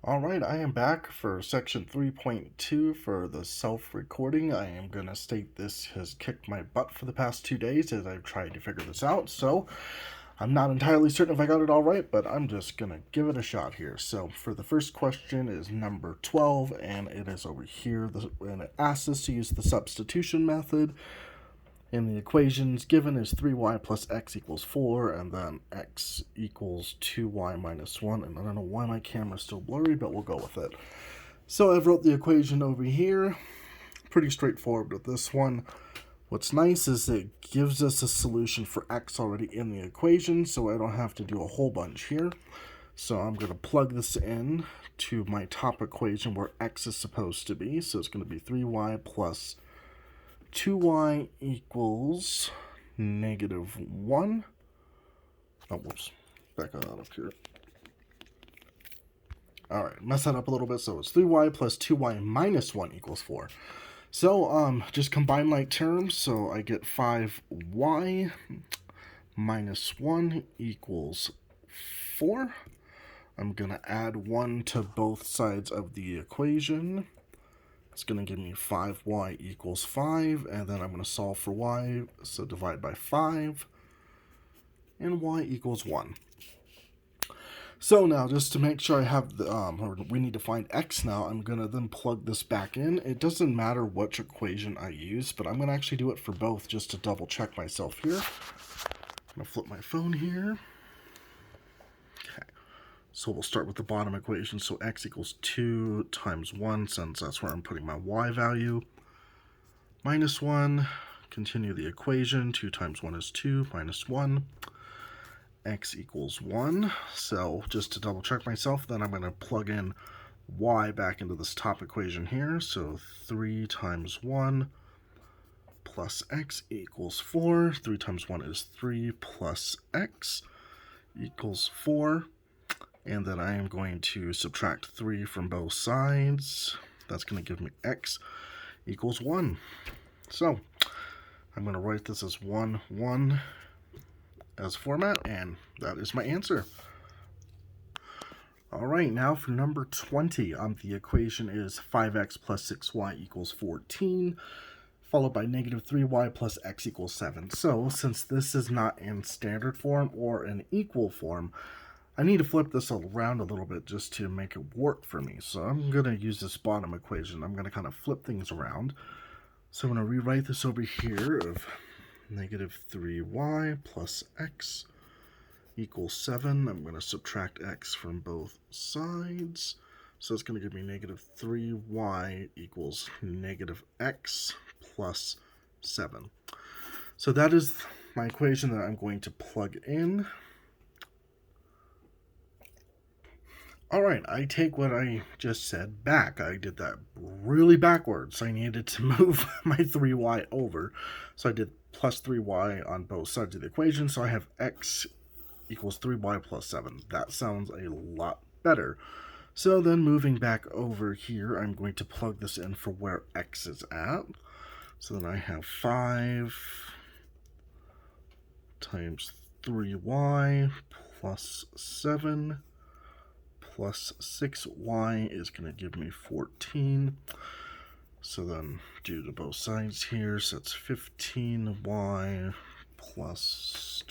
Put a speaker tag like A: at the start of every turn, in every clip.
A: Alright, I am back for section 3.2 for the self-recording. I am going to state this has kicked my butt for the past 2 days as I've tried to figure this out, so I'm not entirely certain if I got it all right, but I'm just going to give it a shot here. So for the first question is number 12, and it is over here, and it asks us to use the substitution method. And the equations given is 3y plus x equals 4, and then x equals 2y minus 1. And I don't know why my camera's still blurry, but we'll go with it. So I've wrote the equation over here. Pretty straightforward with this one. What's nice is it gives us a solution for x already in the equation, so I don't have to do a whole bunch here. So I'm going to plug this in to my top equation where x is supposed to be. So it's going to be 3y plus 2y equals negative 1. Oh, whoops. Back on up here. Alright, mess that up a little bit. So it's 3y plus 2y minus 1 equals 4. So, just combine like terms. So I get 5y minus 1 equals 4. I'm going to add 1 to both sides of the equation. It's going to give me 5y equals 5, and then I'm going to solve for y, so divide by 5, and y equals 1. So now, just to make sure I have the, we need to find x now, I'm going to then plug this back in. It doesn't matter which equation I use, but I'm going to actually do it for both just to double check myself here. I'm going to flip my phone here. Okay. So we'll start with the bottom equation. So x equals 2 times 1, since that's where I'm putting my y value. Minus 1. Continue the equation. 2 times 1 is 2, minus 1. X equals 1. So just to double check myself, then I'm going to plug in y back into this top equation here. So 3 times 1 plus x equals 4. 3 times 1 is 3 plus x equals 4. And then I am going to subtract 3 from both sides. That's going to give me x equals 1. So I'm going to write this as 1, 1 as format, and that is my answer. All right, now for number 20. The equation is 5x plus 6y equals 14, followed by negative 3y plus x equals 7. So since this is not in standard form or in equal form, I need to flip this around a little bit just to make it work for me. So I'm going to use this bottom equation. I'm going to kind of flip things around. So I'm going to rewrite this over here of negative 3y plus x equals 7. I'm going to subtract x from both sides. So it's going to give me negative 3y equals negative x plus 7. So that is my equation that I'm going to plug in. Alright, I take what I just said back. I did that really backwards. I needed to move my 3y over. So I did plus 3y on both sides of the equation. So I have x equals 3y plus 7. That sounds a lot better. So then moving back over here, I'm going to plug this in for where x is at. So then I have 5 times 3y plus 7 plus 6y is going to give me 14. So then do to both sides here. So it's 15y plus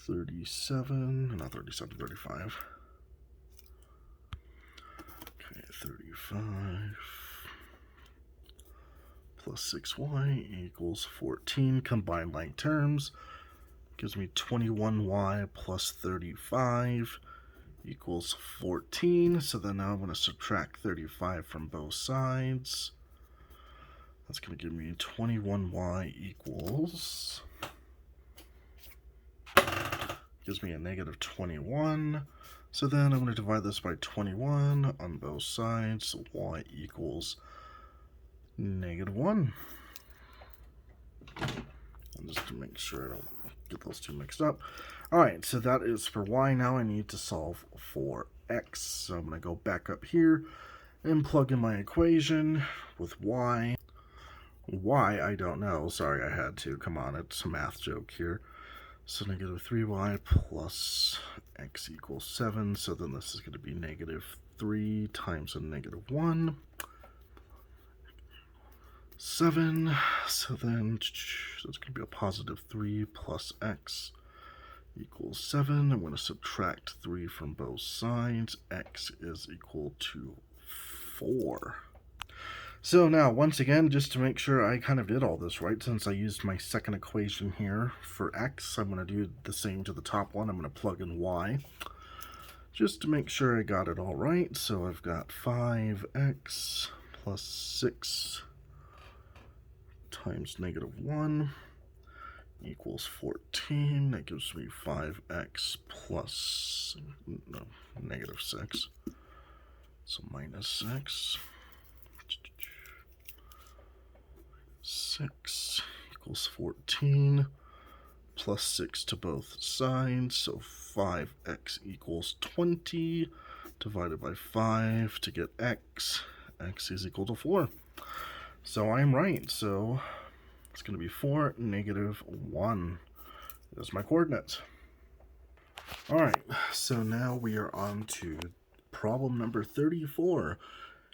A: 37, not 37, 35. Okay, 35 plus 6y equals 14. Combine like terms. Gives me 21y plus 35 equals 14. So then now I'm going to subtract 35 from both sides. That's going to give me 21y equals, gives me a negative 21. So then I'm going to divide this by 21 on both sides. So y equals negative 1. And just to make sure I don't get those two mixed up. Alright, so that is for y. Now I need to solve for x. So I'm going to go back up here and plug in my equation with y. Y, I don't know. Sorry, I had to. Come on, it's a math joke here. So negative 3y plus x equals 7. So then this is going to be negative 3 times a negative 1. 7. So then that's going to be a positive 3 plus x equals 7. I'm going to subtract 3 from both sides. X is equal to 4. So now, once again, just to make sure I kind of did all this right, since I used my second equation here for x, I'm going to do the same to the top one. I'm going to plug in y, just to make sure I got it all right. So I've got 5x plus 6 times negative 1 equals 14. That gives me 5x plus, no, negative 6. So minus 6. 6 equals 14 plus 6 to both sides, so 5x equals 20 divided by 5 to get x. X is equal to 4. So I'm right. So it's going to be 4, negative 1. That's my coordinates. All right, so now we are on to problem number 34.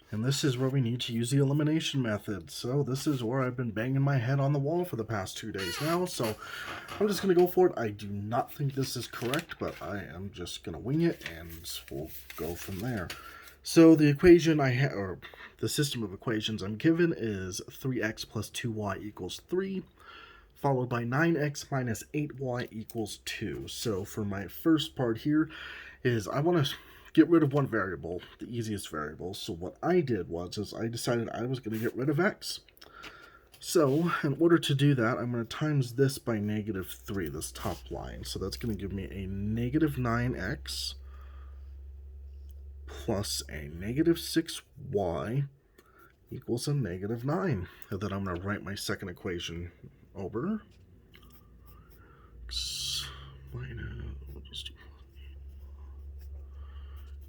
A: And this is where we need to use the elimination method. So this is where I've been banging my head on the wall for the past 2 days now. So I'm just going to go for it. I do not think this is correct, but I am just going to wing it, and we'll go from there. So the equation I have, or the system of equations I'm given, is 3x plus 2y equals 3, followed by 9x minus 8y equals 2. So for my first part here is I want to get rid of one variable, the easiest variable. So what I did was I decided I was going to get rid of x. So in order to do that, I'm going to times this by negative 3, this top line. So that's going to give me a negative 9x plus a negative 6y equals a negative 9. And then I'm going to write my second equation over. X minus,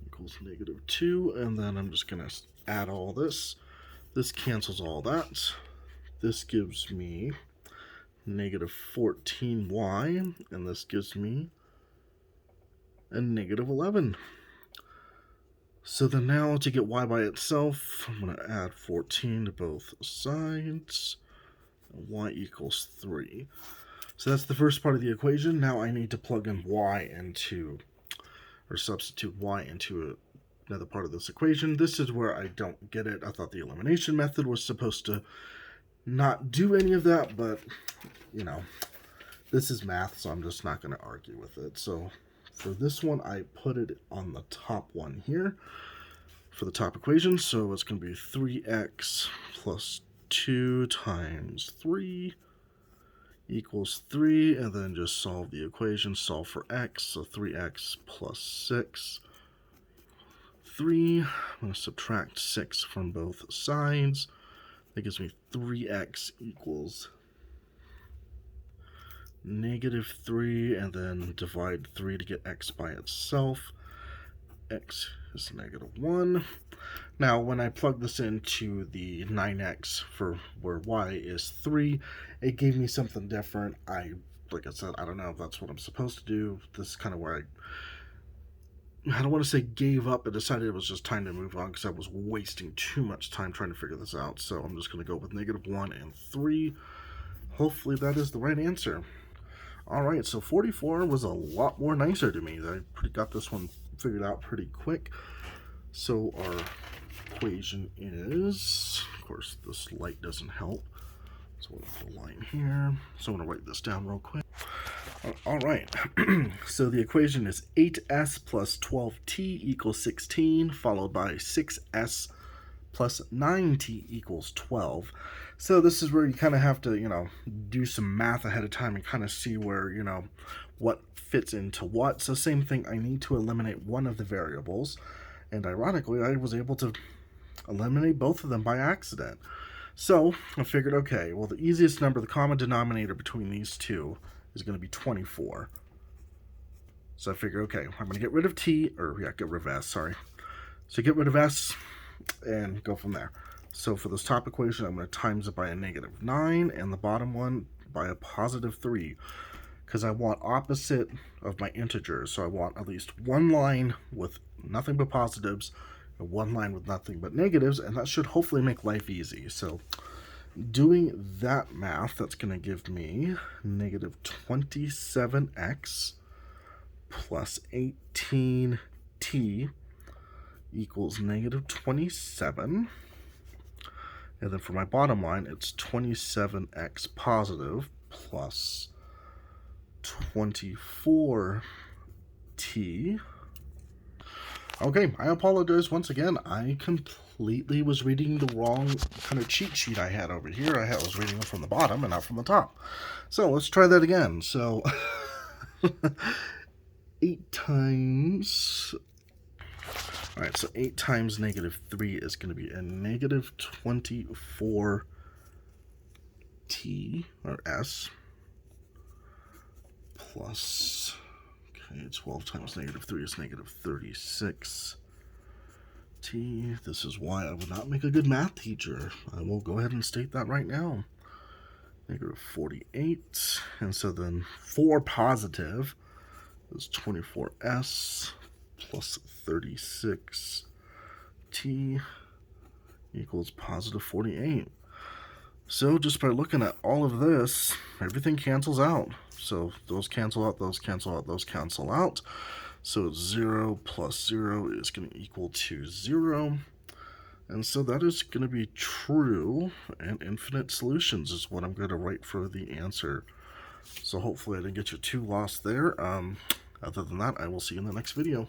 A: equals negative 2, and then I'm just going to add all this. This cancels all that. This gives me negative 14y, and this gives me a negative 11. So then now to get y by itself, I'm going to add 14 to both sides. Y equals 3. So that's the first part of the equation. Now I need to plug in y into, or substitute y into another part of this equation. This is where I don't get it. I thought the elimination method was supposed to not do any of that, but, you know, this is math, so I'm just not going to argue with it. So for this one, I put it on the top one here for the top equation. So it's going to be 3x plus 2 times 3 equals 3, and then just solve the equation, solve for x. So 3x plus 6, 3. I'm going to subtract 6 from both sides. That gives me 3x equals negative 3, and then divide 3 to get x by itself. X is negative 1. Now, when I plug this into the 9x for where y is 3, it gave me something different. Like I said, I don't know if that's what I'm supposed to do. This is kind of where I don't want to say gave up, but decided it was just time to move on because I was wasting too much time trying to figure this out. So I'm just going to go with negative 1 and 3. Hopefully that is the right answer. All right, so 44 was a lot more nicer to me. I got this one figured out pretty quick. So our equation is, of course, this light doesn't help. So we'll have a line here. So I'm going to write this down real quick. All right, so the equation is 8s plus 12t equals 16, followed by 6s plus 9t equals 12. So this is where you kind of have to, do some math ahead of time and kind of see where, what fits into what. So same thing, I need to eliminate one of the variables. And ironically, I was able to eliminate both of them by accident. So I figured, okay, well, the easiest number, the common denominator between these two is going to be 24. So I figured, okay, I'm going to get rid of get rid of s, sorry. So get rid of s and go from there. So for this top equation, I'm going to times it by a negative 9, and the bottom one by a positive 3. because I want opposite of my integers. So I want at least one line with nothing but positives and one line with nothing but negatives, and that should hopefully make life easy. So doing that math, that's going to give me negative 27x plus 18t equals negative 27. And then for my bottom line, it's 27x positive plus 24t. Okay, I apologize once again. I completely was reading the wrong kind of cheat sheet I had over here. I was reading it from the bottom and not from the top. So let's try that again. So 8 times... Alright, so 8 times negative 3 is going to be a negative 24t, or s, plus, okay, 12 times negative 3 is negative 36t. This is why I would not make a good math teacher. I will go ahead and state that right now. Negative 48, and so then 4 positive is 24s plus 36t equals positive 48. So just by looking at all of this, everything cancels out. So those cancel out, those cancel out, those cancel out. So 0 plus 0 is going to equal to 0. And so that is going to be true, and infinite solutions is what I'm going to write for the answer. So hopefully I didn't get you too lost there. Other than that, I will see you in the next video.